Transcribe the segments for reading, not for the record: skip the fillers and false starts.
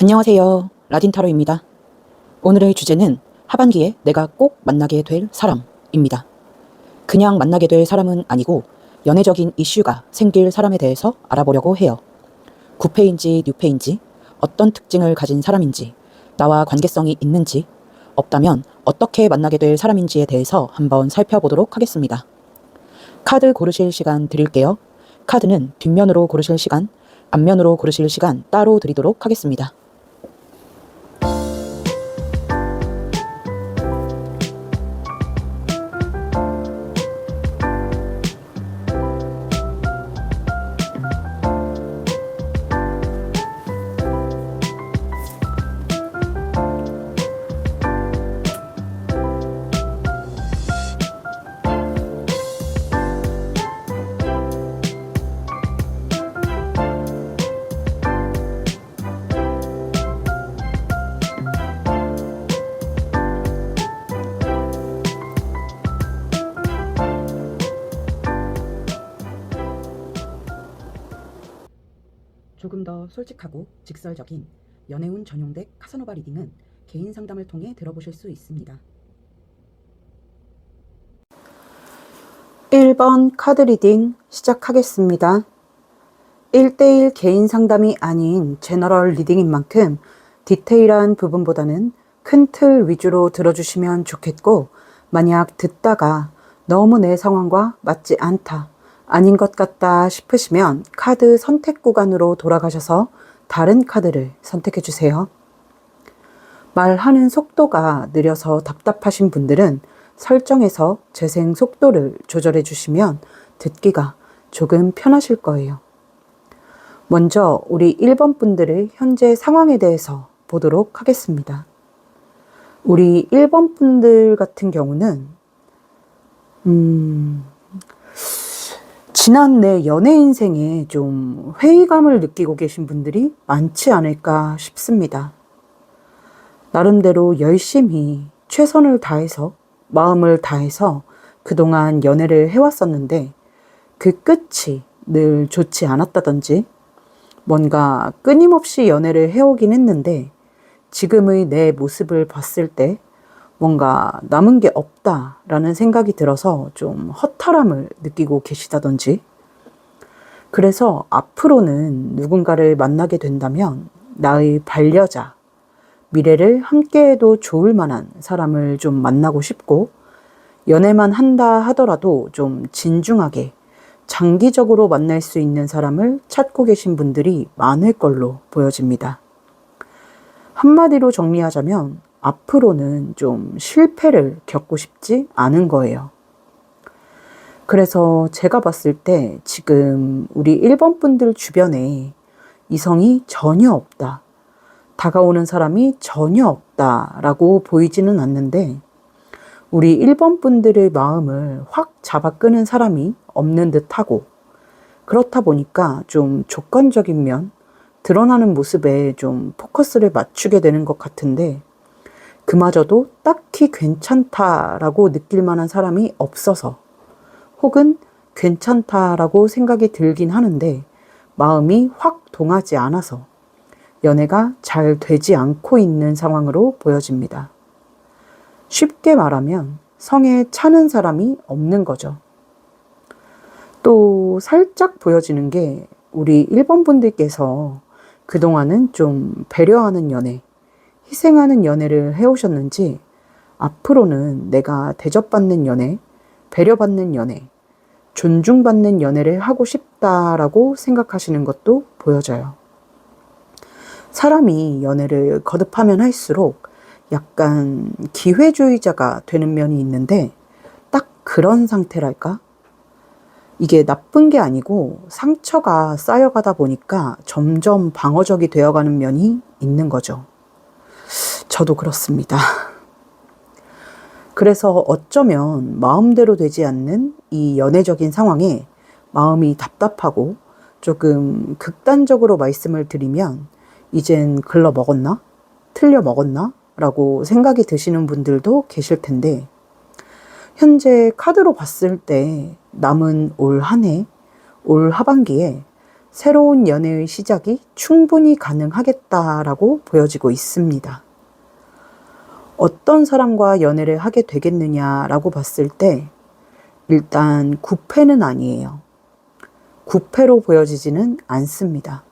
안녕하세요. 라딘타로입니다. 오늘의 주제는 하반기에 내가 꼭 만나게 될 사람입니다. 그냥 만나게 될 사람은 아니고 연애적인 이슈가 생길 사람에 대해서 알아보려고 해요. 구패인지 뉴패인지, 어떤 특징을 가진 사람인지, 나와 관계성이 있는지, 없다면 어떻게 만나게 될 사람인지에 대해서 한번 살펴보도록 하겠습니다. 카드 고르실 시간 드릴게요. 카드는 뒷면으로 고르실 시간, 앞면으로 고르실 시간 따로 드리도록 하겠습니다. 조금 더 솔직하고 직설적인 연애운 전용덱 카사노바 리딩은 개인 상담을 통해 들어보실 수 있습니다. 1번 카드 리딩 시작하겠습니다. 1대1 개인 상담이 아닌 제너럴 리딩인 만큼 디테일한 부분보다는 큰 틀 위주로 들어주시면 좋겠고, 만약 듣다가 너무 내 상황과 맞지 않다, 아닌 것 같다 싶으시면 카드 선택 구간으로 돌아가셔서 다른 카드를 선택해 주세요. 말하는 속도가 느려서 답답하신 분들은 설정에서 재생 속도를 조절해 주시면 듣기가 조금 편하실 거예요. 먼저 우리 1번 분들의 현재 상황에 대해서 보도록 하겠습니다. 우리 1번 분들 같은 경우는 지난 내 연애 인생에 좀 회의감을 느끼고 계신 분들이 많지 않을까 싶습니다. 나름대로 열심히 최선을 다해서, 마음을 다해서 그동안 연애를 해왔었는데 그 끝이 늘 좋지 않았다든지, 뭔가 끊임없이 연애를 해오긴 했는데 지금의 내 모습을 봤을 때 뭔가 남은 게 없다라는 생각이 들어서 좀 허탈함을 느끼고 계시다든지, 그래서 앞으로는 누군가를 만나게 된다면 나의 반려자, 미래를 함께해도 좋을 만한 사람을 좀 만나고 싶고, 연애만 한다 하더라도 좀 진중하게 장기적으로 만날 수 있는 사람을 찾고 계신 분들이 많을 걸로 보여집니다. 한마디로 정리하자면 앞으로는 좀 실패를 겪고 싶지 않은 거예요. 그래서 제가 봤을 때 지금 우리 1번 분들 주변에 이성이 전혀 없다, 다가오는 사람이 전혀 없다라고 보이지는 않는데, 우리 1번 분들의 마음을 확 잡아 끄는 사람이 없는 듯하고, 그렇다 보니까 좀 조건적인 면, 드러나는 모습에 좀 포커스를 맞추게 되는 것 같은데, 그마저도 딱히 괜찮다라고 느낄 만한 사람이 없어서, 혹은 괜찮다라고 생각이 들긴 하는데 마음이 확 동하지 않아서 연애가 잘 되지 않고 있는 상황으로 보여집니다. 쉽게 말하면 성에 차는 사람이 없는 거죠. 또 살짝 보여지는 게 우리 1번 분들께서 그동안은 좀 배려하는 연애, 희생하는 연애를 해오셨는지 앞으로는 내가 대접받는 연애, 배려받는 연애, 존중받는 연애를 하고 싶다라고 생각하시는 것도 보여져요. 사람이 연애를 거듭하면 할수록 약간 기회주의자가 되는 면이 있는데, 딱 그런 상태랄까? 이게 나쁜 게 아니고 상처가 쌓여가다 보니까 점점 방어적이 되어가는 면이 있는 거죠. 저도 그렇습니다. 그래서 어쩌면 마음대로 되지 않는 이 연애적인 상황에 마음이 답답하고, 조금 극단적으로 말씀을 드리면 이젠 글러 먹었나? 틀려 먹었나? 라고 생각이 드시는 분들도 계실 텐데, 현재 카드로 봤을 때 남은 올 한 해, 올 하반기에 새로운 연애의 시작이 충분히 가능하겠다라고 보여지고 있습니다. 어떤 사람과 연애를 하게 되겠느냐라고 봤을 때 일단 구패는 아니에요. 구패로 보여지지는 않습니다.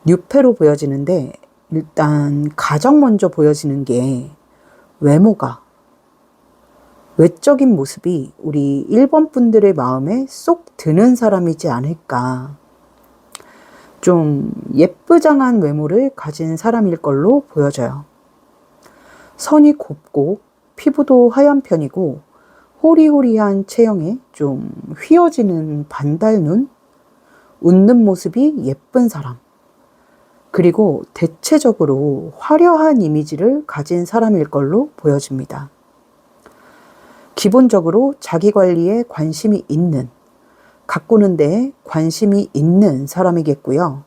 뉴패로 보여지는데 일단 가장 먼저 보여지는 게 외모가, 외적인 모습이 우리 1번 분들의 마음에 쏙 드는 사람이지 않을까. 좀 예쁘장한 외모를 가진 사람일 걸로 보여져요. 선이 곱고 피부도 하얀 편이고 호리호리한 체형에 좀 휘어지는 반달눈, 웃는 모습이 예쁜 사람. 그리고 대체적으로 화려한 이미지를 가진 사람일 걸로 보여집니다. 기본적으로 자기 관리에 관심이 있는, 가꾸는 데에 관심이 있는 사람이겠고요.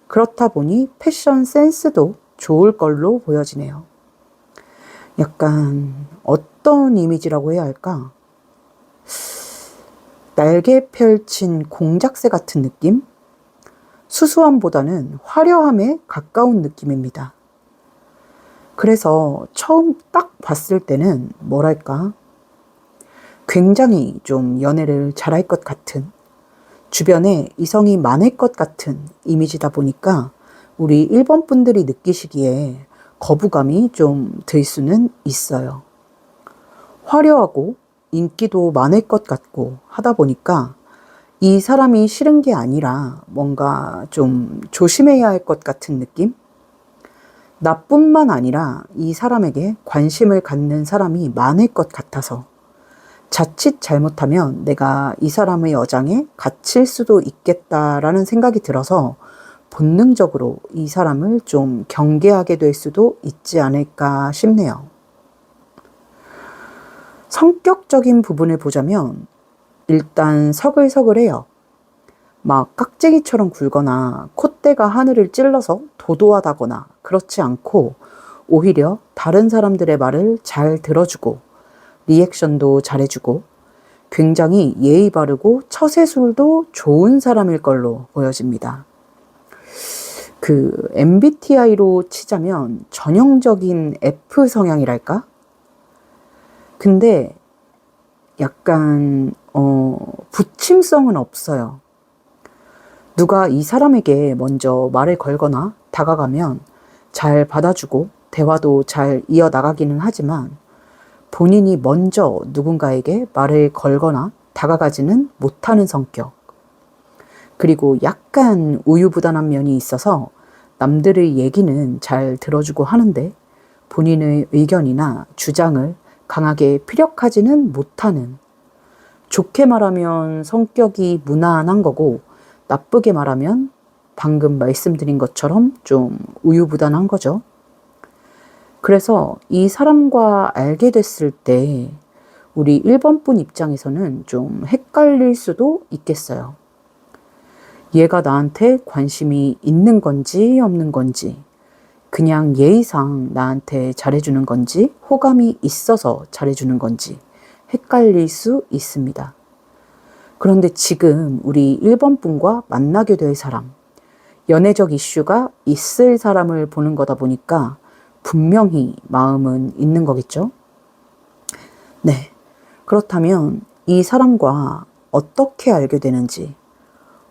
그렇다 보니 패션 센스도 좋을 걸로 보여지네요. 약간 어떤 이미지라고 해야 할까? 날개 펼친 공작새 같은 느낌? 수수함보다는 화려함에 가까운 느낌입니다. 그래서 처음 딱 봤을 때는 뭐랄까? 굉장히 좀 연애를 잘할 것 같은, 주변에 이성이 많을 것 같은 이미지다 보니까 우리 1번 분들이 느끼시기에 거부감이 좀 들 수는 있어요. 화려하고 인기도 많을 것 같고 하다 보니까 이 사람이 싫은 게 아니라 뭔가 좀 조심해야 할 것 같은 느낌? 나뿐만 아니라 이 사람에게 관심을 갖는 사람이 많을 것 같아서 자칫 잘못하면 내가 이 사람의 어장에 갇힐 수도 있겠다라는 생각이 들어서 본능적으로 이 사람을 좀 경계하게 될 수도 있지 않을까 싶네요. 성격적인 부분을 보자면 일단 서글서글해요. 막 깍쟁이처럼 굴거나 콧대가 하늘을 찔러서 도도하다거나 그렇지 않고 오히려 다른 사람들의 말을 잘 들어주고 리액션도 잘해주고 굉장히 예의 바르고 처세술도 좋은 사람일 걸로 보여집니다. 그 MBTI로 치자면 전형적인 F 성향이랄까? 근데 약간 부침성은 없어요. 누가 이 사람에게 먼저 말을 걸거나 다가가면 잘 받아주고 대화도 잘 이어나가기는 하지만 본인이 먼저 누군가에게 말을 걸거나 다가가지는 못하는 성격. 그리고 약간 우유부단한 면이 있어서 남들의 얘기는 잘 들어주고 하는데 본인의 의견이나 주장을 강하게 피력하지는 못하는, 좋게 말하면 성격이 무난한 거고 나쁘게 말하면 방금 말씀드린 것처럼 좀 우유부단한 거죠. 그래서 이 사람과 알게 됐을 때 우리 1번 분 입장에서는 좀 헷갈릴 수도 있겠어요. 얘가 나한테 관심이 있는 건지 없는 건지, 그냥 예의상 나한테 잘해주는 건지, 호감이 있어서 잘해주는 건지 헷갈릴 수 있습니다. 그런데 지금 우리 1번 분과 만나게 될 사람, 연애적 이슈가 있을 사람을 보는 거다 보니까 분명히 마음은 있는 거겠죠? 네. 그렇다면 이 사람과 어떻게 알게 되는지,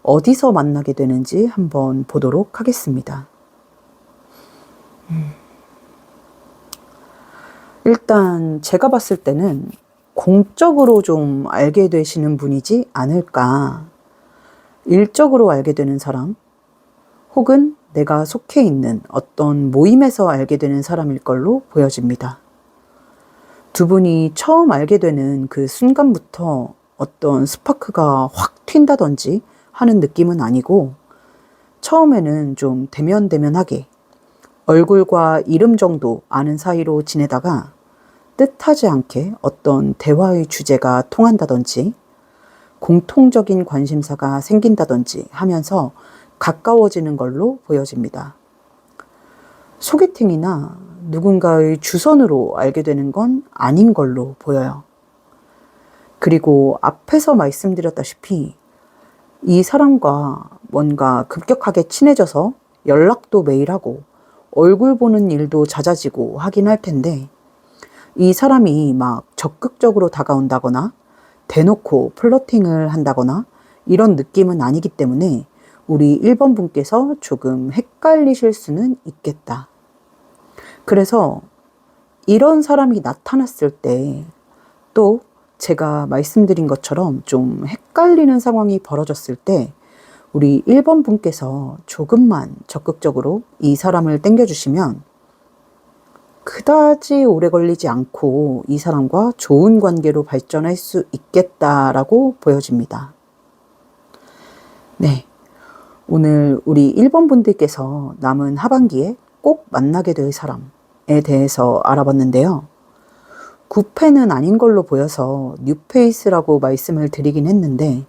어디서 만나게 되는지 한번 보도록 하겠습니다. 일단 제가 봤을 때는 공적으로 좀 알게 되시는 분이지 않을까. 일적으로 알게 되는 사람, 혹은 내가 속해 있는 어떤 모임에서 알게 되는 사람일 걸로 보여집니다. 두 분이 처음 알게 되는 그 순간부터 어떤 스파크가 확 튄다든지 하는 느낌은 아니고 처음에는 좀 대면대면하게 얼굴과 이름 정도 아는 사이로 지내다가 뜻하지 않게 어떤 대화의 주제가 통한다든지 공통적인 관심사가 생긴다든지 하면서 가까워지는 걸로 보여집니다. 소개팅이나 누군가의 주선으로 알게 되는 건 아닌 걸로 보여요. 그리고 앞에서 말씀드렸다시피 이 사람과 뭔가 급격하게 친해져서 연락도 매일 하고 얼굴 보는 일도 잦아지고 하긴 할 텐데, 이 사람이 막 적극적으로 다가온다거나 대놓고 플러팅을 한다거나 이런 느낌은 아니기 때문에 우리 1번 분께서 조금 헷갈리실 수는 있겠다. 그래서 이런 사람이 나타났을 때 또 제가 말씀드린 것처럼 좀 헷갈리는 상황이 벌어졌을 때 우리 1번 분께서 조금만 적극적으로 이 사람을 당겨주시면 그다지 오래 걸리지 않고 이 사람과 좋은 관계로 발전할 수 있겠다라고 보여집니다. 네. 오늘 우리 1번 분들께서 남은 하반기에 꼭 만나게 될 사람에 대해서 알아봤는데요. 9패는 아닌 걸로 보여서 뉴페이스라고 말씀을 드리긴 했는데,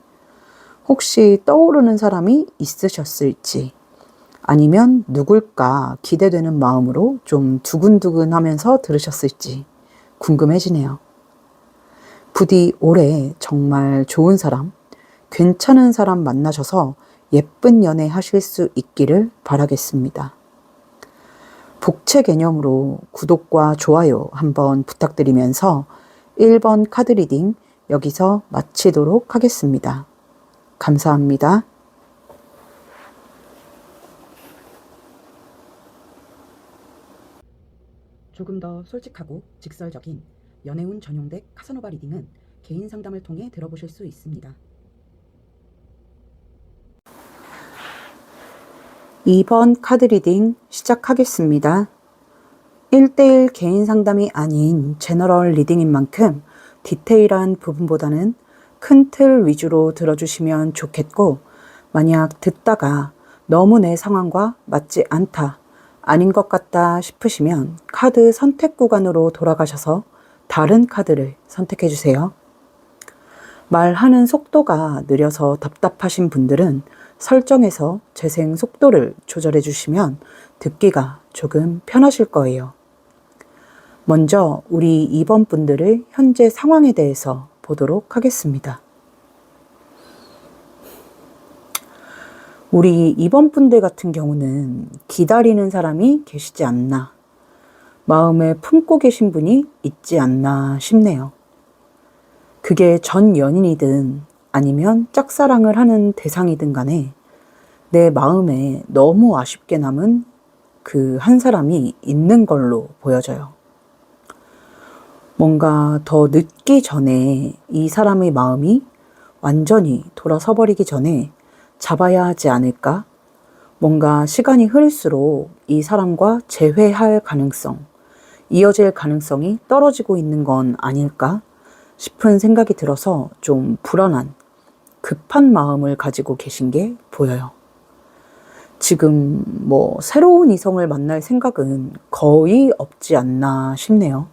혹시 떠오르는 사람이 있으셨을지, 아니면 누굴까 기대되는 마음으로 좀 두근두근 하면서 들으셨을지 궁금해지네요. 부디 올해 정말 좋은 사람, 괜찮은 사람 만나셔서 예쁜 연애 하실 수 있기를 바라겠습니다. 복채 개념으로 구독과 좋아요 한번 부탁드리면서 1번 카드 리딩 여기서 마치도록 하겠습니다. 감사합니다. 조금 더 솔직하고 직설적인 연애운 전용덱 카사노바 리딩은 개인 상담을 통해 들어보실 수 있습니다. 2번 카드 리딩 시작하겠습니다. 1대1 개인 상담이 아닌 제너럴 리딩인 만큼 디테일한 부분보다는 큰 틀 위주로 들어주시면 좋겠고, 만약 듣다가 너무 내 상황과 맞지 않다, 아닌 것 같다 싶으시면 카드 선택 구간으로 돌아가셔서 다른 카드를 선택해 주세요. 말하는 속도가 느려서 답답하신 분들은 설정에서 재생 속도를 조절해 주시면 듣기가 조금 편하실 거예요. 먼저 우리 2번 분들의 현재 상황에 대해서 보도록 하겠습니다. 우리 2번 분들 같은 경우는 기다리는 사람이 계시지 않나, 마음에 품고 계신 분이 있지 않나 싶네요. 그게 전 연인이든 아니면 짝사랑을 하는 대상이든 간에 내 마음에 너무 아쉽게 남은 그 한 사람이 있는 걸로 보여져요. 뭔가 더 늦기 전에 이 사람의 마음이 완전히 돌아서 버리기 전에 잡아야 하지 않을까? 뭔가 시간이 흐를수록 이 사람과 재회할 가능성, 이어질 가능성이 떨어지고 있는 건 아닐까 싶은 생각이 들어서 좀 불안한, 급한 마음을 가지고 계신 게 보여요. 지금 새로운 이성을 만날 생각은 거의 없지 않나 싶네요.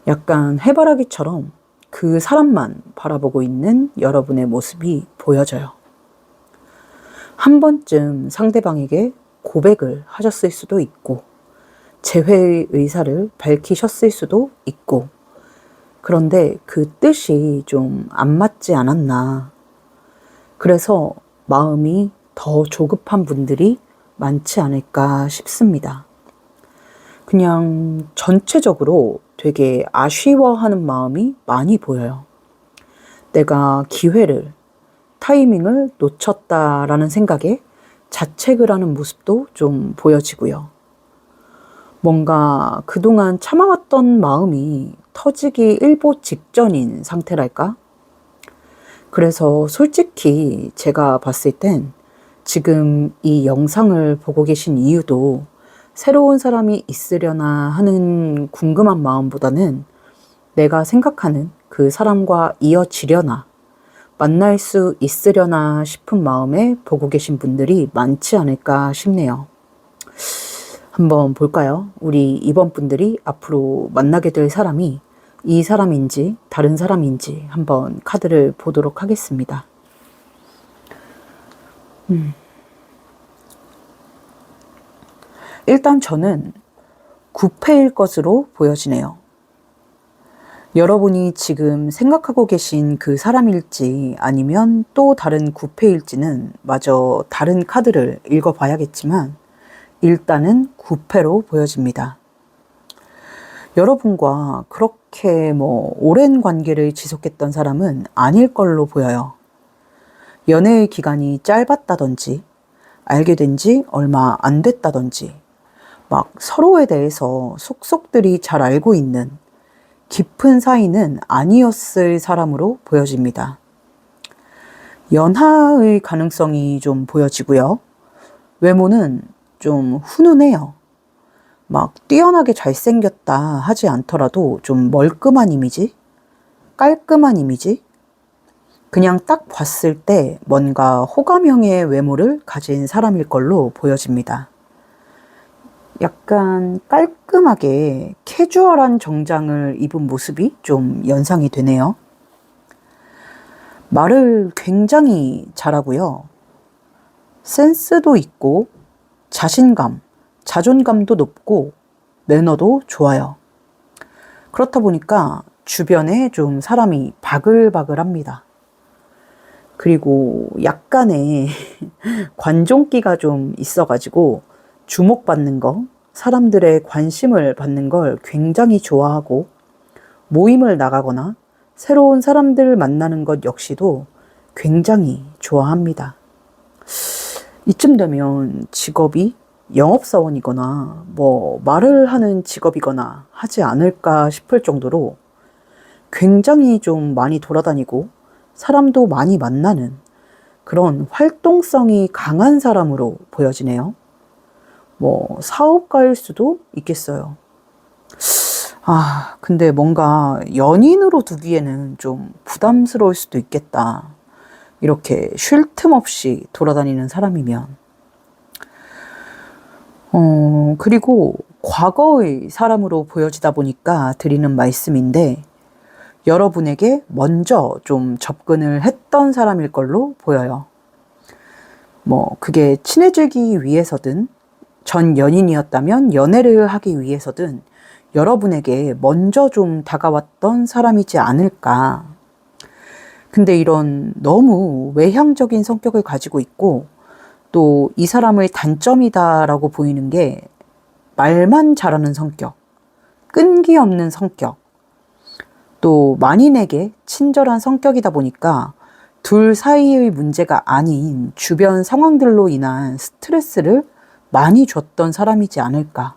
약간 해바라기처럼 그 사람만 바라보고 있는 여러분의 모습이 보여져요. 한 번쯤 상대방에게 고백을 하셨을 수도 있고, 재회의 의사를 밝히셨을 수도 있고, 그런데 그 뜻이 좀 안 맞지 않았나. 그래서 마음이 더 조급한 분들이 많지 않을까 싶습니다. 그냥 전체적으로 되게 아쉬워하는 마음이 많이 보여요. 내가 기회를, 타이밍을 놓쳤다라는 생각에 자책을 하는 모습도 좀 보여지고요. 뭔가 그동안 참아왔던 마음이 터지기 일보 직전인 상태랄까? 그래서 솔직히 제가 봤을 땐 지금 이 영상을 보고 계신 이유도 새로운 사람이 있으려나 하는 궁금한 마음보다는 내가 생각하는 그 사람과 이어지려나, 만날 수 있으려나 싶은 마음에 보고 계신 분들이 많지 않을까 싶네요. 한번 볼까요? 우리 2번 분들이 앞으로 만나게 될 사람이 이 사람인지 다른 사람인지 한번 카드를 보도록 하겠습니다. 일단 저는 9패일 것으로 보여지네요. 여러분이 지금 생각하고 계신 그 사람일지 아니면 또 다른 구패일지는 마저 다른 카드를 읽어봐야겠지만 일단은 구패로 보여집니다. 여러분과 그렇게 오랜 관계를 지속했던 사람은 아닐 걸로 보여요. 연애의 기간이 짧았다든지 알게 된 지 얼마 안 됐다든지 막 서로에 대해서 속속들이 잘 알고 있는 깊은 사이는 아니었을 사람으로 보여집니다. 연하의 가능성이 좀 보여지고요. 외모는 좀 훈훈해요. 막 뛰어나게 잘생겼다 하지 않더라도 좀 멀끔한 이미지? 깔끔한 이미지? 그냥 딱 봤을 때 뭔가 호감형의 외모를 가진 사람일 걸로 보여집니다. 약간 깔끔하게 캐주얼한 정장을 입은 모습이 좀 연상이 되네요. 말을 굉장히 잘하고요. 센스도 있고 자신감, 자존감도 높고 매너도 좋아요. 그렇다 보니까 주변에 좀 사람이 바글바글합니다. 그리고 약간의 관종기가 좀 있어가지고 주목받는 거, 사람들의 관심을 받는 걸 굉장히 좋아하고 모임을 나가거나 새로운 사람들 만나는 것 역시도 굉장히 좋아합니다. 이쯤 되면 직업이 영업사원이거나 말을 하는 직업이거나 하지 않을까 싶을 정도로 굉장히 좀 많이 돌아다니고 사람도 많이 만나는 그런 활동성이 강한 사람으로 보여지네요. 사업가일 수도 있겠어요. 근데 뭔가 연인으로 두기에는 좀 부담스러울 수도 있겠다. 이렇게 쉴 틈 없이 돌아다니는 사람이면. 그리고 과거의 사람으로 보여지다 보니까 드리는 말씀인데, 여러분에게 먼저 좀 접근을 했던 사람일 걸로 보여요. 그게 친해지기 위해서든, 전 연인이었다면 연애를 하기 위해서든, 여러분에게 먼저 좀 다가왔던 사람이지 않을까. 근데 이런 너무 외향적인 성격을 가지고 있고, 또 이 사람의 단점이다라고 보이는 게 말만 잘하는 성격, 끈기 없는 성격, 또 만인에게 친절한 성격이다 보니까 둘 사이의 문제가 아닌 주변 상황들로 인한 스트레스를 많이 줬던 사람이지 않을까.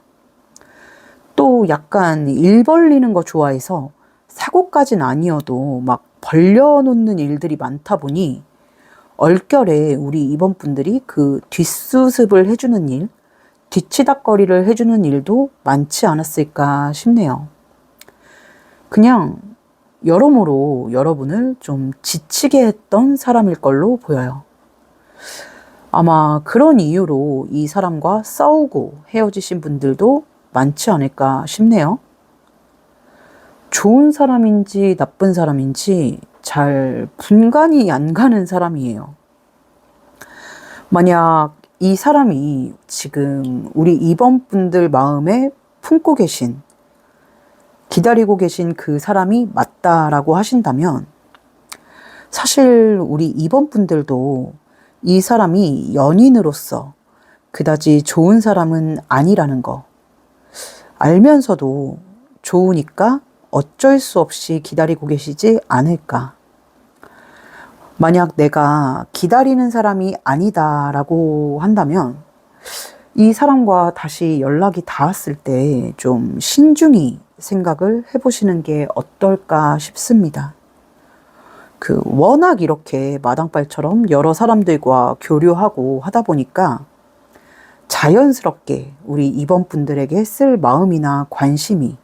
또 약간 일 벌리는 거 좋아해서 사고까진 아니어도 막 벌려놓는 일들이 많다 보니 얼결에 우리 이번 분들이 그 뒷수습을 해주는 일, 뒤치다꺼리를 해주는 일도 많지 않았을까 싶네요. 그냥 여러모로 여러분을 좀 지치게 했던 사람일 걸로 보여요. 아마 그런 이유로 이 사람과 싸우고 헤어지신 분들도 많지 않을까 싶네요. 좋은 사람인지 나쁜 사람인지 잘 분간이 안 가는 사람이에요. 만약 이 사람이 지금 우리 이번 분들 마음에 품고 계신, 기다리고 계신 그 사람이 맞다라고 하신다면 사실 우리 이번 분들도 이 사람이 연인으로서 그다지 좋은 사람은 아니라는 거 알면서도 좋으니까 어쩔 수 없이 기다리고 계시지 않을까. 만약 내가 기다리는 사람이 아니다라고 한다면 이 사람과 다시 연락이 닿았을 때 좀 신중히 생각을 해보시는 게 어떨까 싶습니다. 워낙 이렇게 마당발처럼 여러 사람들과 교류하고 하다 보니까 자연스럽게 우리 이번 분들에게 쓸 마음이나 관심이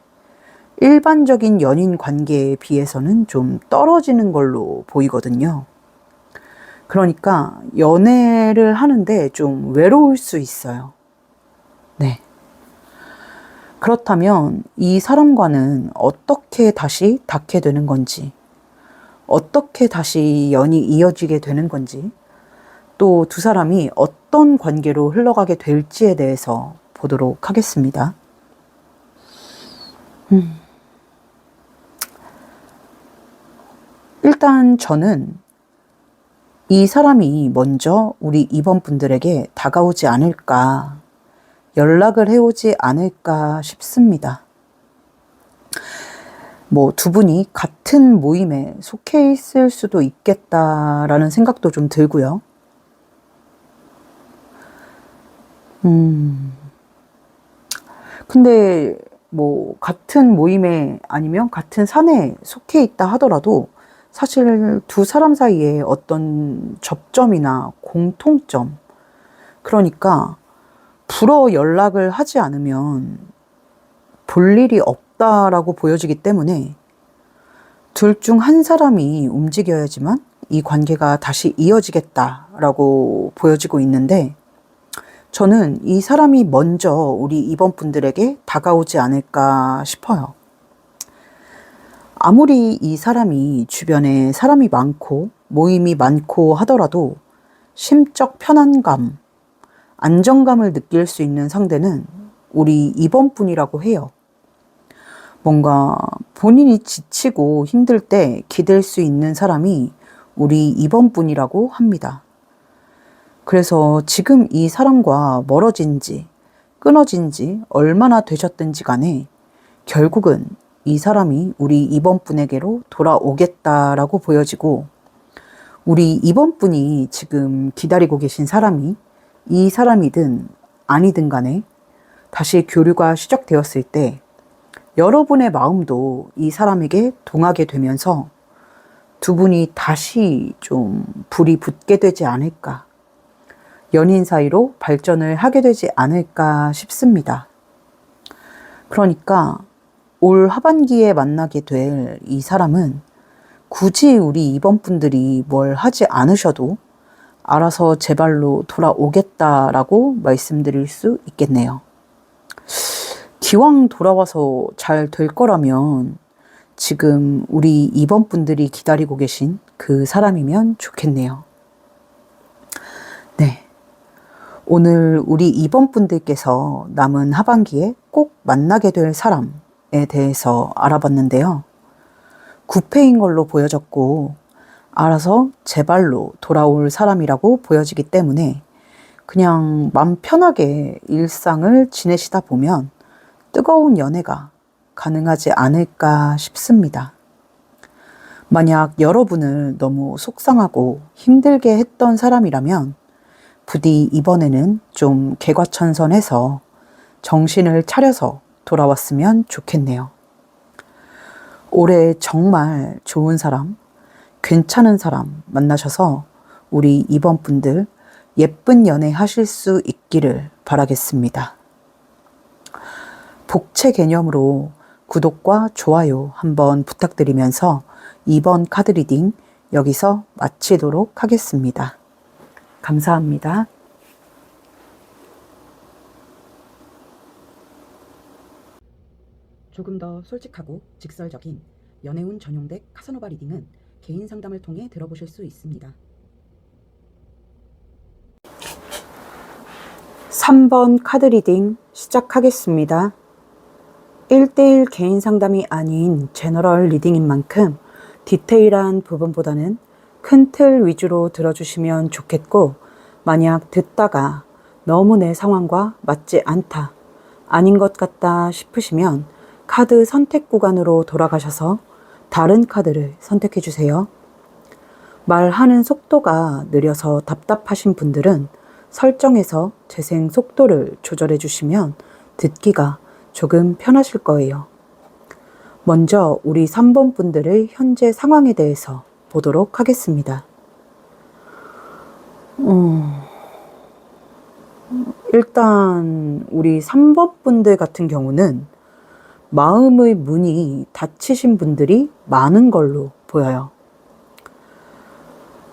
일반적인 연인 관계에 비해서는 좀 떨어지는 걸로 보이거든요. 그러니까 연애를 하는데 좀 외로울 수 있어요. 네. 그렇다면 이 사람과는 어떻게 다시 닿게 되는 건지, 어떻게 다시 연이 이어지게 되는 건지, 또 두 사람이 어떤 관계로 흘러가게 될지에 대해서 보도록 하겠습니다. 일단 저는 이 사람이 먼저 우리 2번 분들에게 다가오지 않을까, 연락을 해오지 않을까 싶습니다. 뭐 두 분이 같은 모임에 속해 있을 수도 있겠다라는 생각도 좀 들고요. 근데 뭐 같은 모임에 아니면 같은 산에 속해 있다 하더라도 사실 두 사람 사이에 어떤 접점이나 공통점, 그러니까 불어 연락을 하지 않으면 볼 일이 없다라고 보여지기 때문에 둘 중 한 사람이 움직여야지만 이 관계가 다시 이어지겠다라고 보여지고 있는데, 저는 이 사람이 먼저 우리 2번 분들에게 다가오지 않을까 싶어요. 아무리 이 사람이 주변에 사람이 많고 모임이 많고 하더라도 심적 편안감, 안정감을 느낄 수 있는 상대는 우리 2번 분이라고 해요. 뭔가 본인이 지치고 힘들 때 기댈 수 있는 사람이 우리 2번 분이라고 합니다. 그래서 지금 이 사람과 멀어진 지, 끊어진 지 얼마나 되셨든지 간에 결국은 이 사람이 우리 2번 분에게로 돌아오겠다라고 보여지고, 우리 2번 분이 지금 기다리고 계신 사람이 이 사람이든 아니든 간에 다시 교류가 시작되었을 때 여러분의 마음도 이 사람에게 동하게 되면서 두 분이 다시 좀 불이 붙게 되지 않을까, 연인 사이로 발전을 하게 되지 않을까 싶습니다. 그러니까 올 하반기에 만나게 될 이 사람은 굳이 우리 2번 분들이 뭘 하지 않으셔도 알아서 제 발로 돌아오겠다라고 말씀드릴 수 있겠네요. 기왕 돌아와서 잘 될 거라면 지금 우리 2번 분들이 기다리고 계신 그 사람이면 좋겠네요. 네. 오늘 우리 2번 분들께서 남은 하반기에 꼭 만나게 될 사람에 대해서 알아봤는데요. 구패인 걸로 보여졌고 알아서 제 발로 돌아올 사람이라고 보여지기 때문에 그냥 맘 편하게 일상을 지내시다 보면 뜨거운 연애가 가능하지 않을까 싶습니다. 만약 여러분을 너무 속상하고 힘들게 했던 사람이라면 부디 이번에는 좀 개과천선해서 정신을 차려서 돌아왔으면 좋겠네요. 올해 정말 좋은 사람, 괜찮은 사람 만나셔서 우리 2번 분들 예쁜 연애 하실 수 있기를 바라겠습니다. 복채 개념으로 구독과 좋아요 한번 부탁드리면서 2번 카드 리딩 여기서 마치도록 하겠습니다. 감사합니다. 조금 더 솔직하고 직설적인 연애운 전용 덱 카사노바 리딩은 개인 상담을 통해 들어보실 수 있습니다. 3번 카드 리딩 시작하겠습니다. 1대1 개인 상담이 아닌 제너럴 리딩인 만큼 디테일한 부분보다는 큰 틀 위주로 들어주시면 좋겠고, 만약 듣다가 너무 내 상황과 맞지 않다, 아닌 것 같다 싶으시면 카드 선택 구간으로 돌아가셔서 다른 카드를 선택해 주세요. 말하는 속도가 느려서 답답하신 분들은 설정에서 재생 속도를 조절해 주시면 듣기가 조금 편하실 거예요. 먼저 우리 3번 분들의 현재 상황에 대해서 보도록 하겠습니다. 일단 우리 3번 분들 같은 경우는 마음의 문이 닫히신 분들이 많은 걸로 보여요.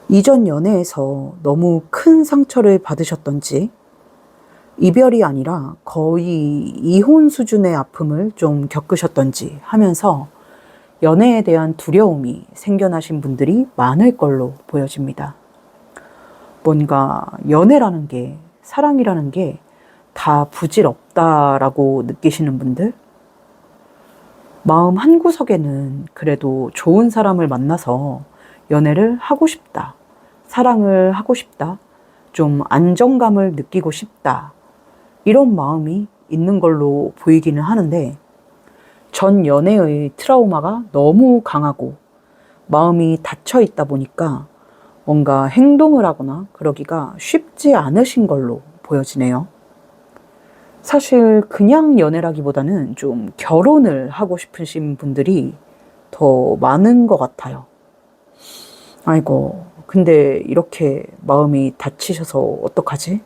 이전 연애에서 너무 큰 상처를 받으셨던지, 이별이 아니라 거의 이혼 수준의 아픔을 좀 겪으셨던지 하면서 연애에 대한 두려움이 생겨나신 분들이 많을 걸로 보여집니다. 뭔가 연애라는 게, 사랑이라는 게 다 부질없다라고 느끼시는 분들, 마음 한구석에는 그래도 좋은 사람을 만나서 연애를 하고 싶다, 사랑을 하고 싶다, 좀 안정감을 느끼고 싶다, 이런 마음이 있는 걸로 보이기는 하는데, 전 연애의 트라우마가 너무 강하고 마음이 닫혀 있다 보니까 뭔가 행동을 하거나 그러기가 쉽지 않으신 걸로 보여지네요. 사실 그냥 연애라기보다는 좀 결혼을 하고 싶으신 분들이 더 많은 것 같아요. 아이고, 근데 이렇게 마음이 다치셔서 어떡하지?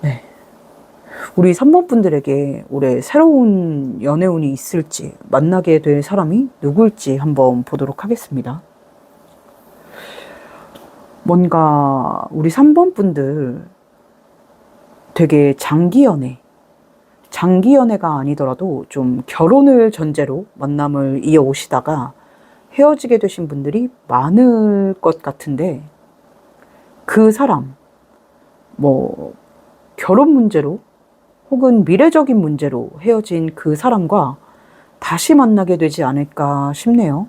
네. 우리 3번 분들에게 올해 새로운 연애운이 있을지, 만나게 될 사람이 누굴지 한번 보도록 하겠습니다. 뭔가 우리 3번 분들 되게 장기 연애가 아니더라도 좀 결혼을 전제로 만남을 이어오시다가 헤어지게 되신 분들이 많을 것 같은데, 그 사람, 뭐 결혼 문제로 혹은 미래적인 문제로 헤어진 그 사람과 다시 만나게 되지 않을까 싶네요.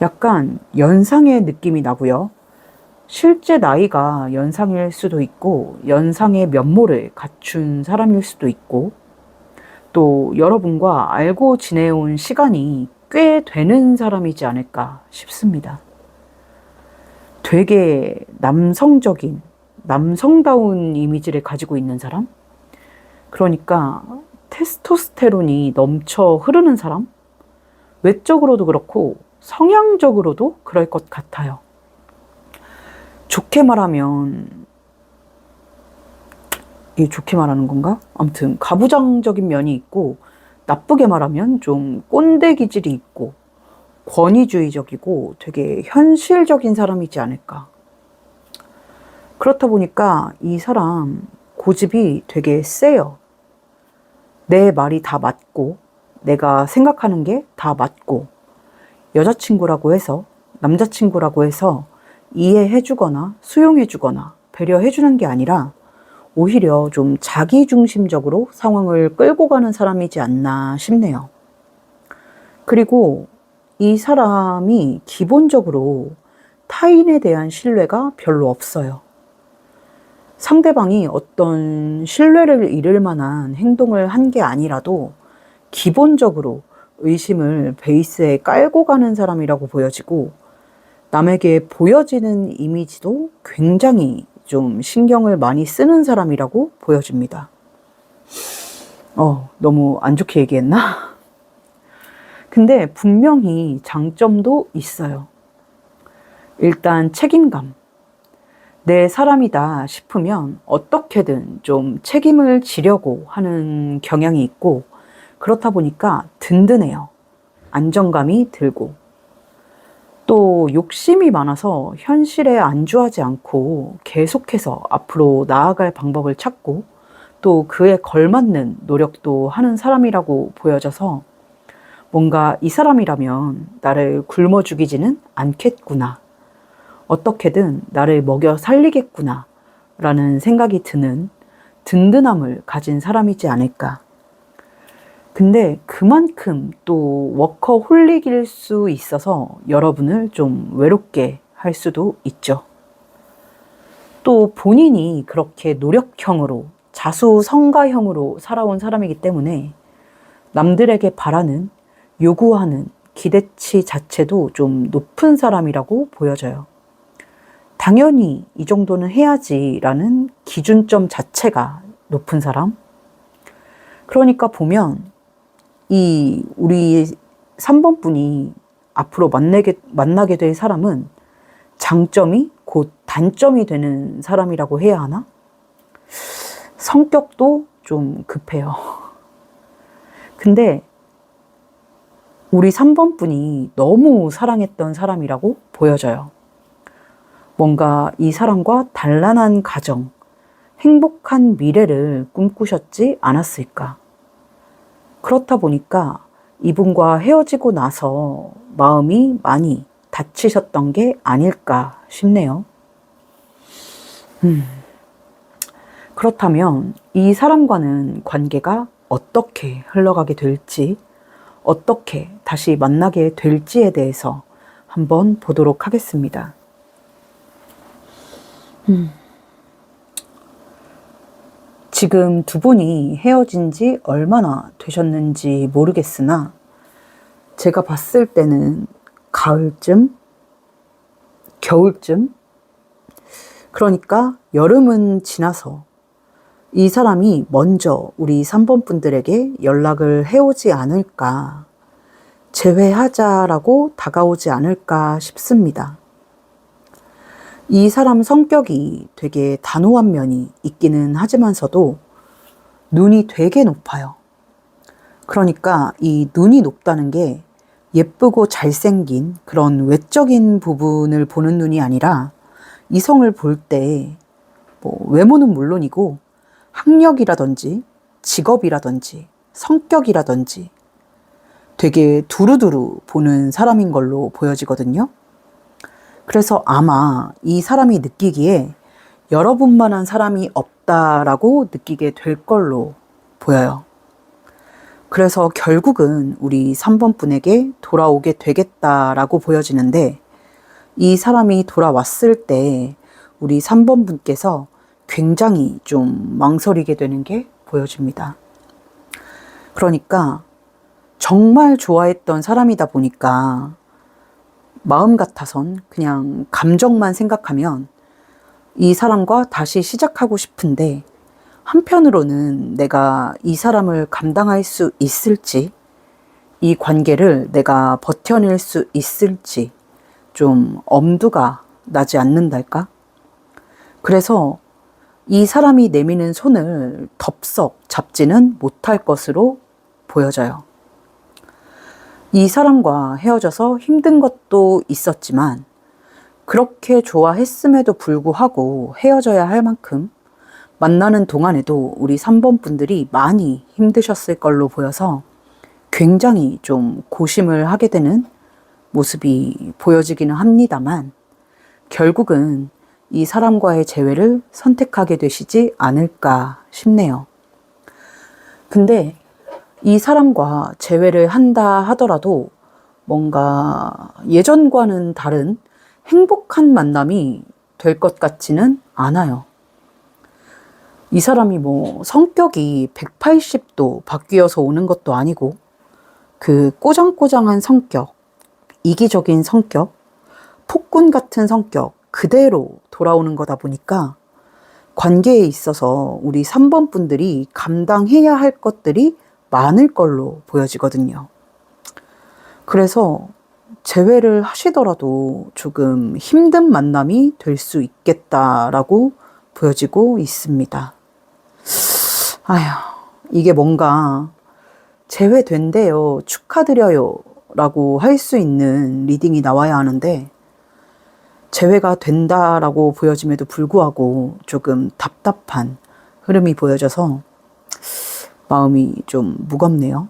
약간 연상의 느낌이 나고요. 실제 나이가 연상일 수도 있고, 연상의 면모를 갖춘 사람일 수도 있고, 또 여러분과 알고 지내온 시간이 꽤 되는 사람이지 않을까 싶습니다. 되게 남성적인, 남성다운 이미지를 가지고 있는 사람? 그러니까 테스토스테론이 넘쳐 흐르는 사람? 외적으로도 그렇고 성향적으로도 그럴 것 같아요. 좋게 말하면, 이게 좋게 말하는 건가? 아무튼 가부장적인 면이 있고, 나쁘게 말하면 좀 꼰대 기질이 있고 권위주의적이고 되게 현실적인 사람이지 않을까. 그렇다 보니까 이 사람 고집이 되게 세요. 내 말이 다 맞고, 내가 생각하는 게 다 맞고, 여자친구라고 해서, 남자친구라고 해서 이해해주거나 수용해주거나 배려해주는 게 아니라 오히려 좀 자기중심적으로 상황을 끌고 가는 사람이지 않나 싶네요. 그리고 이 사람이 기본적으로 타인에 대한 신뢰가 별로 없어요. 상대방이 어떤 신뢰를 잃을 만한 행동을 한 게 아니라도 기본적으로 의심을 베이스에 깔고 가는 사람이라고 보여지고, 남에게 보여지는 이미지도 굉장히 좀 신경을 많이 쓰는 사람이라고 보여집니다. 너무 안 좋게 얘기했나? 근데 분명히 장점도 있어요. 일단 책임감. 내 사람이다 싶으면 어떻게든 좀 책임을 지려고 하는 경향이 있고, 그렇다 보니까 든든해요. 안정감이 들고. 또 욕심이 많아서 현실에 안주하지 않고 계속해서 앞으로 나아갈 방법을 찾고, 또 그에 걸맞는 노력도 하는 사람이라고 보여져서 뭔가 이 사람이라면 나를 굶어 죽이지는 않겠구나, 어떻게든 나를 먹여 살리겠구나 라는 생각이 드는 든든함을 가진 사람이지 않을까. 근데 그만큼 또 워커홀릭일 수 있어서 여러분을 좀 외롭게 할 수도 있죠. 또 본인이 그렇게 노력형으로, 자수성가형으로 살아온 사람이기 때문에 남들에게 바라는, 요구하는 기대치 자체도 좀 높은 사람이라고 보여져요. 당연히 이 정도는 해야지라는 기준점 자체가 높은 사람. 그러니까 보면 우리 3번 분이 앞으로 만나게 될 사람은 장점이 곧 단점이 되는 사람이라고 해야 하나? 성격도 좀 급해요. 근데 우리 3번 분이 너무 사랑했던 사람이라고 보여져요. 뭔가 이 사람과 단란한 가정, 행복한 미래를 꿈꾸셨지 않았을까. 그렇다 보니까 이분과 헤어지고 나서 마음이 많이 다치셨던 게 아닐까 싶네요. 그렇다면 이 사람과는 관계가 어떻게 흘러가게 될지, 어떻게 다시 만나게 될지에 대해서 한번 보도록 하겠습니다. 지금 두 분이 헤어진 지 얼마나 되셨는지 모르겠으나 제가 봤을 때는 가을쯤, 겨울쯤, 그러니까 여름은 지나서 이 사람이 먼저 우리 3번 분들에게 연락을 해오지 않을까, 재회하자라고 다가오지 않을까 싶습니다. 이 사람 성격이 되게 단호한 면이 있기는 하지만서도 눈이 되게 높아요. 그러니까 이 눈이 높다는 게 예쁘고 잘생긴 그런 외적인 부분을 보는 눈이 아니라 이성을 볼 때 외모는 물론이고 학력이라든지 직업이라든지 성격이라든지 되게 두루두루 보는 사람인 걸로 보여지거든요. 그래서 아마 이 사람이 느끼기에 여러분만한 사람이 없다라고 느끼게 될 걸로 보여요. 그래서 결국은 우리 3번 분에게 돌아오게 되겠다라고 보여지는데, 이 사람이 돌아왔을 때 우리 3번 분께서 굉장히 좀 망설이게 되는 게 보여집니다. 그러니까 정말 좋아했던 사람이다 보니까 마음 같아선 그냥 감정만 생각하면 이 사람과 다시 시작하고 싶은데, 한편으로는 내가 이 사람을 감당할 수 있을지, 이 관계를 내가 버텨낼 수 있을지 좀 엄두가 나지 않는달까? 그래서 이 사람이 내미는 손을 덥석 잡지는 못할 것으로 보여져요. 이 사람과 헤어져서 힘든 것도 있었지만 그렇게 좋아했음에도 불구하고 헤어져야 할 만큼 만나는 동안에도 우리 3번 분들이 많이 힘드셨을 걸로 보여서 굉장히 좀 고심을 하게 되는 모습이 보여지기는 합니다만, 결국은 이 사람과의 재회를 선택하게 되시지 않을까 싶네요. 근데 이 사람과 재회를 한다 하더라도 뭔가 예전과는 다른 행복한 만남이 될 것 같지는 않아요. 이 사람이 성격이 180도 바뀌어서 오는 것도 아니고, 그 꼬장꼬장한 성격, 이기적인 성격, 폭군 같은 성격 그대로 돌아오는 거다 보니까 관계에 있어서 우리 3번 분들이 감당해야 할 것들이 많을 걸로 보여지거든요. 그래서 재회를 하시더라도 조금 힘든 만남이 될 수 있겠다라고 보여지고 있습니다. 아휴, 이게 뭔가 재회된대요, 축하드려요 라고 할 수 있는 리딩이 나와야 하는데, 재회가 된다라고 보여짐에도 불구하고 조금 답답한 흐름이 보여져서 마음이 좀 무겁네요.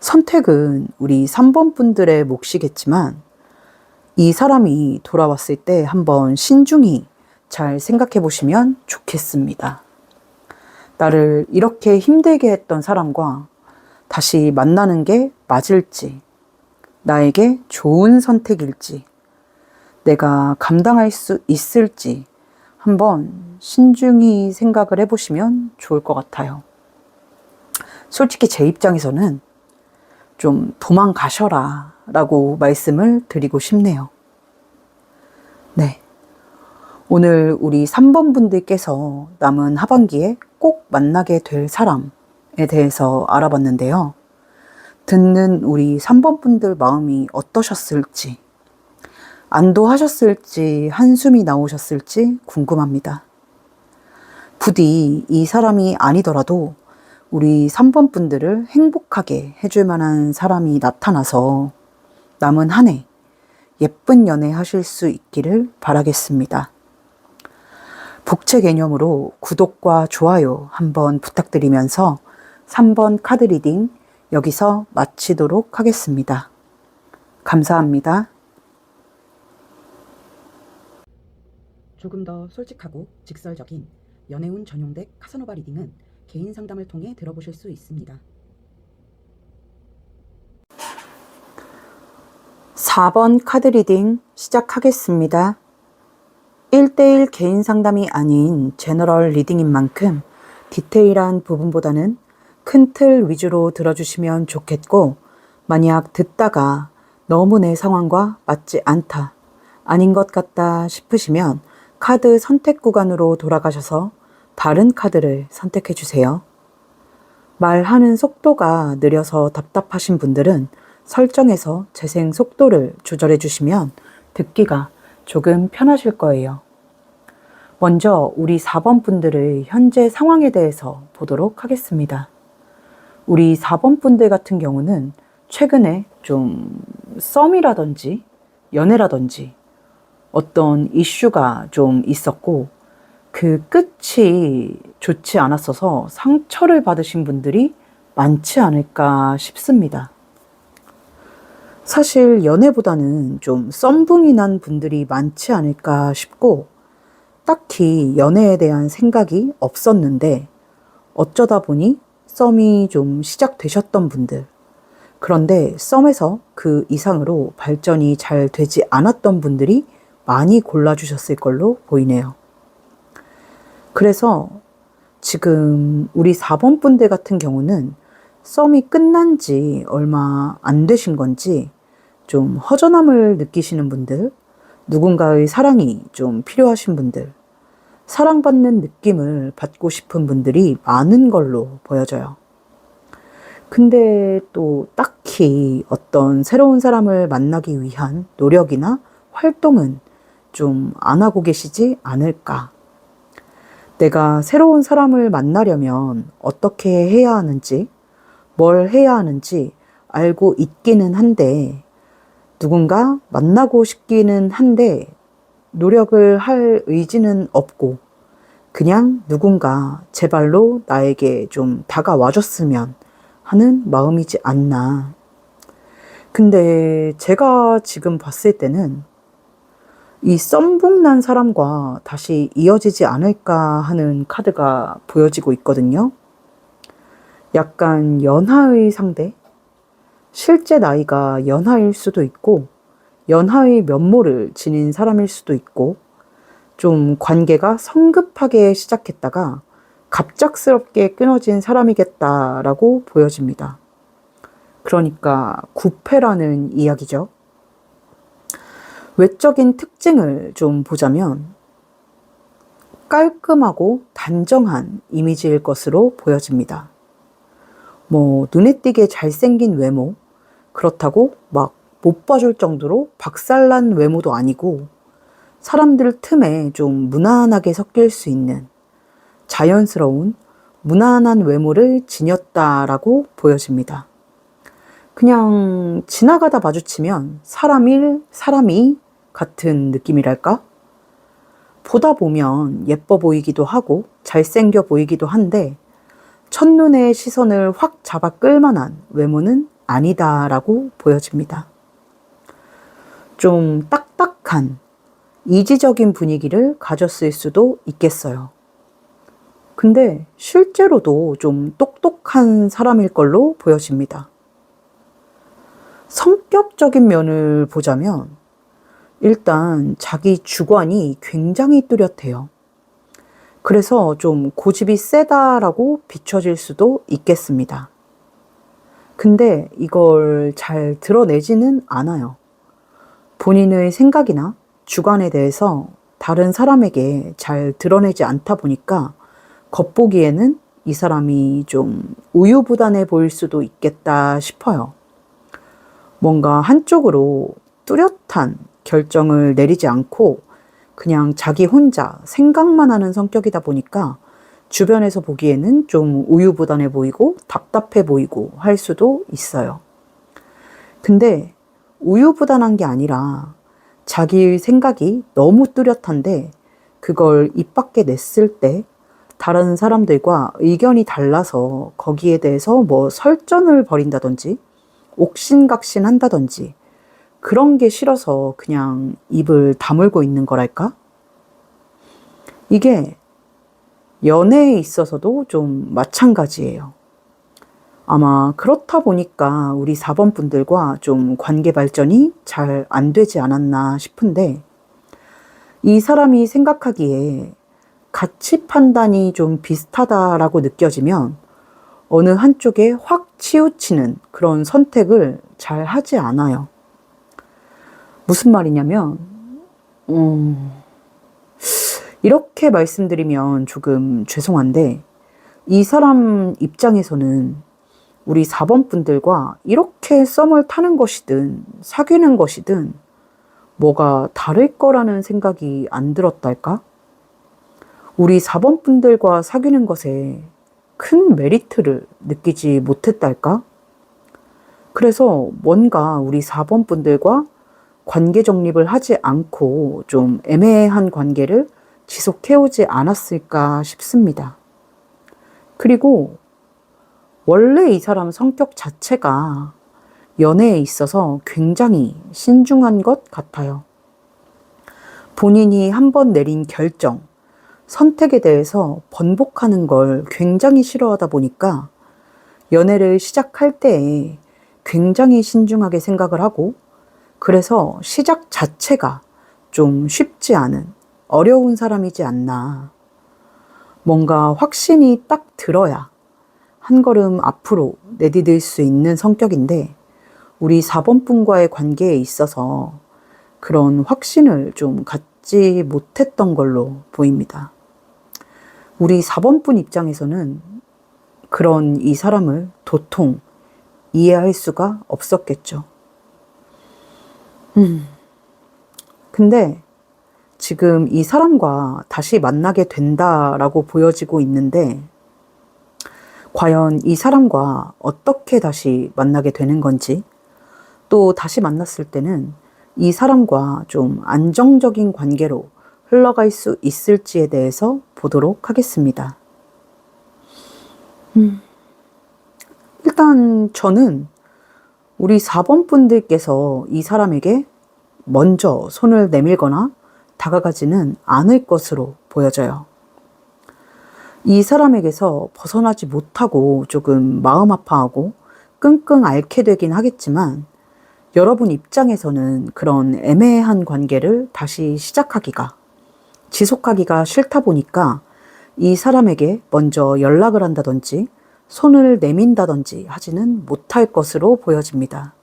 선택은 우리 3번 분들의 몫이겠지만 이 사람이 돌아왔을 때 한번 신중히 잘 생각해 보시면 좋겠습니다. 나를 이렇게 힘들게 했던 사람과 다시 만나는 게 맞을지, 나에게 좋은 선택일지, 내가 감당할 수 있을지 한번 신중히 생각을 해보시면 좋을 것 같아요. 솔직히 제 입장에서는 좀 도망가셔라 라고 말씀을 드리고 싶네요. 네. 오늘 우리 3번 분들께서 남은 하반기에 꼭 만나게 될 사람에 대해서 알아봤는데요. 듣는 우리 3번 분들 마음이 어떠셨을지, 안도하셨을지, 한숨이 나오셨을지 궁금합니다. 부디 이 사람이 아니더라도 우리 3번 분들을 행복하게 해줄 만한 사람이 나타나서 남은 한 해 예쁜 연애 하실 수 있기를 바라겠습니다. 복채 개념으로 구독과 좋아요 한번 부탁드리면서 3번 카드 리딩 여기서 마치도록 하겠습니다. 감사합니다. 조금 더 솔직하고 직설적인 연애운 전용 덱 카사노바 리딩은 개인 상담을 통해 들어보실 수 있습니다. 4번 카드 리딩 시작하겠습니다. 1대1 개인 상담이 아닌 제너럴 리딩인 만큼 디테일한 부분보다는 큰 틀 위주로 들어주시면 좋겠고, 만약 듣다가 너무 내 상황과 맞지 않다, 아닌 것 같다 싶으시면 카드 선택 구간으로 돌아가셔서 다른 카드를 선택해 주세요. 말하는 속도가 느려서 답답하신 분들은 설정에서 재생 속도를 조절해 주시면 듣기가 조금 편하실 거예요. 먼저 우리 4번 분들의 현재 상황에 대해서 보도록 하겠습니다. 우리 4번 분들 같은 경우는 최근에 좀 썸이라든지 연애라든지 어떤 이슈가 좀 있었고, 그 끝이 좋지 않았어서 상처를 받으신 분들이 많지 않을까 싶습니다. 사실 연애보다는 좀 썸붕이 난 분들이 많지 않을까 싶고, 딱히 연애에 대한 생각이 없었는데 어쩌다 보니 썸이 좀 시작되셨던 분들, 그런데 썸에서 그 이상으로 발전이 잘 되지 않았던 분들이 많이 골라주셨을 걸로 보이네요. 그래서 지금 우리 4번 분들 같은 경우는 썸이 끝난 지 얼마 안 되신 건지 좀 허전함을 느끼시는 분들, 누군가의 사랑이 좀 필요하신 분들, 사랑받는 느낌을 받고 싶은 분들이 많은 걸로 보여져요. 근데 또 딱히 어떤 새로운 사람을 만나기 위한 노력이나 활동은 좀 안 하고 계시지 않을까. 내가 새로운 사람을 만나려면 어떻게 해야 하는지, 뭘 해야 하는지 알고 있기는 한데, 누군가 만나고 싶기는 한데 노력을 할 의지는 없고, 그냥 누군가 제발로 나에게 좀 다가와줬으면 하는 마음이지 않나. 근데 제가 지금 봤을 때는 이 썸북난 사람과 다시 이어지지 않을까 하는 카드가 보여지고 있거든요. 약간 연하의 상대? 실제 나이가 연하일 수도 있고, 연하의 면모를 지닌 사람일 수도 있고, 좀 관계가 성급하게 시작했다가 갑작스럽게 끊어진 사람이겠다라고 보여집니다. 그러니까 구패라는 이야기죠. 외적인 특징을 좀 보자면 깔끔하고 단정한 이미지일 것으로 보여집니다. 눈에 띄게 잘생긴 외모, 그렇다고 막 못 봐줄 정도로 박살난 외모도 아니고, 사람들 틈에 좀 무난하게 섞일 수 있는 자연스러운 무난한 외모를 지녔다라고 보여집니다. 그냥 지나가다 마주치면 사람 1, 사람 2 같은 느낌이랄까? 보다 보면 예뻐 보이기도 하고 잘생겨 보이기도 한데 첫눈에 시선을 확 잡아 끌만한 외모는 아니다라고 보여집니다. 좀 딱딱한 이지적인 분위기를 가졌을 수도 있겠어요. 근데 실제로도 좀 똑똑한 사람일 걸로 보여집니다. 성격적인 면을 보자면 일단 자기 주관이 굉장히 뚜렷해요. 그래서 좀 고집이 세다라고 비춰질 수도 있겠습니다. 근데 이걸 잘 드러내지는 않아요. 본인의 생각이나 주관에 대해서 다른 사람에게 잘 드러내지 않다 보니까 겉보기에는 이 사람이 좀 우유부단해 보일 수도 있겠다 싶어요. 뭔가 한쪽으로 뚜렷한 결정을 내리지 않고 그냥 자기 혼자 생각만 하는 성격이다 보니까 주변에서 보기에는 좀 우유부단해 보이고 답답해 보이고 할 수도 있어요. 근데 우유부단한 게 아니라 자기의 생각이 너무 뚜렷한데 그걸 입 밖에 냈을 때 다른 사람들과 의견이 달라서 거기에 대해서 설전을 벌인다든지 옥신각신 한다든지 그런 게 싫어서 그냥 입을 다물고 있는 거랄까? 이게 연애에 있어서도 좀 마찬가지예요. 아마 그렇다 보니까 우리 4번 분들과 좀 관계 발전이 잘 안 되지 않았나 싶은데, 이 사람이 생각하기에 가치 판단이 좀 비슷하다라고 느껴지면 어느 한쪽에 확 치우치는 그런 선택을 잘 하지 않아요. 무슨 말이냐면, 이렇게 말씀드리면 조금 죄송한데, 이 사람 입장에서는 우리 4번 분들과 이렇게 썸을 타는 것이든 사귀는 것이든 뭐가 다를 거라는 생각이 안 들었달까? 우리 4번 분들과 사귀는 것에 큰 메리트를 느끼지 못했달까? 그래서 뭔가 우리 4번 분들과 관계 정립을 하지 않고 좀 애매한 관계를 지속해오지 않았을까 싶습니다. 그리고 원래 이 사람 성격 자체가 연애에 있어서 굉장히 신중한 것 같아요. 본인이 한번 내린 결정, 선택에 대해서 번복하는 걸 굉장히 싫어하다 보니까 연애를 시작할 때에 굉장히 신중하게 생각을 하고, 그래서 시작 자체가 좀 쉽지 않은 어려운 사람이지 않나. 뭔가 확신이 딱 들어야 한 걸음 앞으로 내디딜 수 있는 성격인데, 우리 4번 분과의 관계에 있어서 그런 확신을 좀 갖지 못했던 걸로 보입니다. 우리 4번 분 입장에서는 그런 이 사람을 도통 이해할 수가 없었겠죠. 근데 지금 이 사람과 다시 만나게 된다라고 보여지고 있는데, 과연 이 사람과 어떻게 다시 만나게 되는 건지, 또 다시 만났을 때는 이 사람과 좀 안정적인 관계로 흘러갈 수 있을지에 대해서 보도록 하겠습니다. 일단 저는 우리 4번 분들께서 이 사람에게 먼저 손을 내밀거나 다가가지는 않을 것으로 보여져요. 이 사람에게서 벗어나지 못하고 조금 마음 아파하고 끙끙 앓게 되긴 하겠지만, 여러분 입장에서는 그런 애매한 관계를 다시 시작하기가, 지속하기가 싫다 보니까 이 사람에게 먼저 연락을 한다든지 손을 내민다든지 하지는 못할 것으로 보여집니다.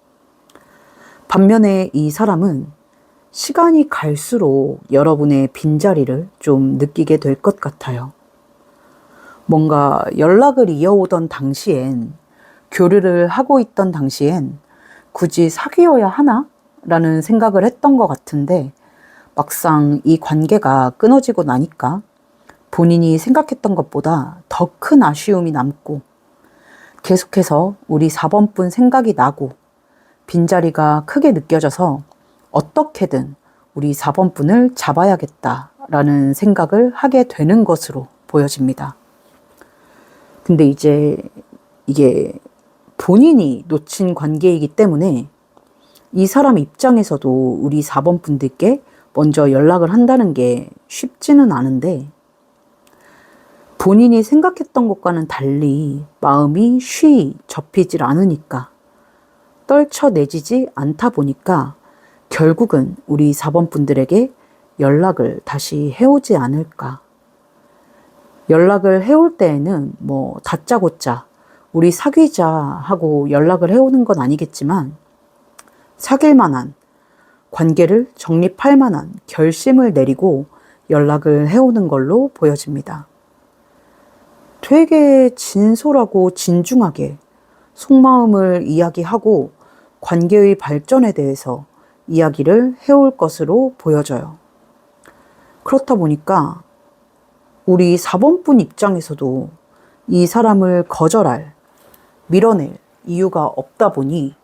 반면에 이 사람은 시간이 갈수록 여러분의 빈자리를 좀 느끼게 될 것 같아요. 뭔가 연락을 이어오던 당시엔, 교류를 하고 있던 당시엔 굳이 사귀어야 하나? 라는 생각을 했던 것 같은데, 막상 이 관계가 끊어지고 나니까 본인이 생각했던 것보다 더 큰 아쉬움이 남고, 계속해서 우리 4번 분 생각이 나고 빈자리가 크게 느껴져서 어떻게든 우리 4번 분을 잡아야겠다라는 생각을 하게 되는 것으로 보여집니다. 근데 이제 이게 본인이 놓친 관계이기 때문에 이 사람 입장에서도 우리 4번 분들께 먼저 연락을 한다는 게 쉽지는 않은데, 본인이 생각했던 것과는 달리 마음이 쉬이 접히질 않으니까, 떨쳐내지지 않다 보니까 결국은 우리 4번 분들에게 연락을 다시 해오지 않을까. 연락을 해올 때에는 뭐 다짜고짜 우리 사귀자 하고 연락을 해오는 건 아니겠지만, 사귈 만한, 관계를 정립할 만한 결심을 내리고 연락을 해오는 걸로 보여집니다. 되게 진솔하고 진중하게 속마음을 이야기하고 관계의 발전에 대해서 이야기를 해올 것으로 보여져요. 그렇다 보니까 우리 4번 분 입장에서도 이 사람을 거절할, 밀어낼 이유가 없다 보니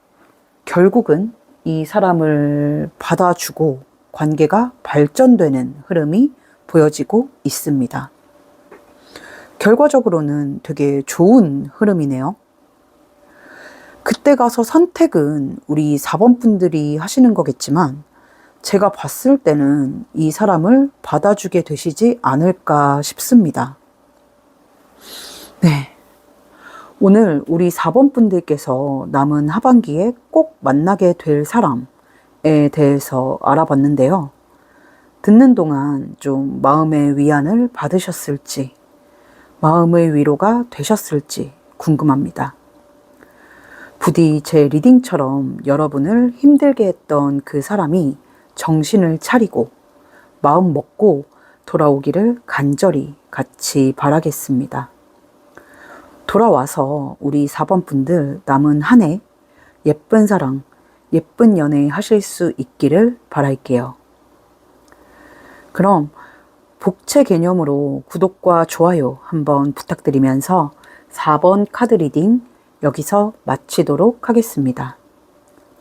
결국은 이 사람을 받아주고 관계가 발전되는 흐름이 보여지고 있습니다. 결과적으로는 되게 좋은 흐름이네요. 그때 가서 선택은 우리 4번 분들이 하시는 거겠지만, 제가 봤을 때는 이 사람을 받아주게 되시지 않을까 싶습니다. 네. 오늘 우리 4번 분들께서 남은 하반기에 꼭 만나게 될 사람에 대해서 알아봤는데요. 듣는 동안 좀 마음의 위안을 받으셨을지, 마음의 위로가 되셨을지 궁금합니다. 부디 제 리딩처럼 여러분을 힘들게 했던 그 사람이 정신을 차리고 마음 먹고 돌아오기를 간절히 같이 바라겠습니다. 돌아와서 우리 4번 분들 남은 한 해 예쁜 사랑, 예쁜 연애 하실 수 있기를 바랄게요. 그럼 복채 개념으로 구독과 좋아요 한번 부탁드리면서 4번 카드 리딩 여기서 마치도록 하겠습니다.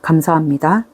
감사합니다.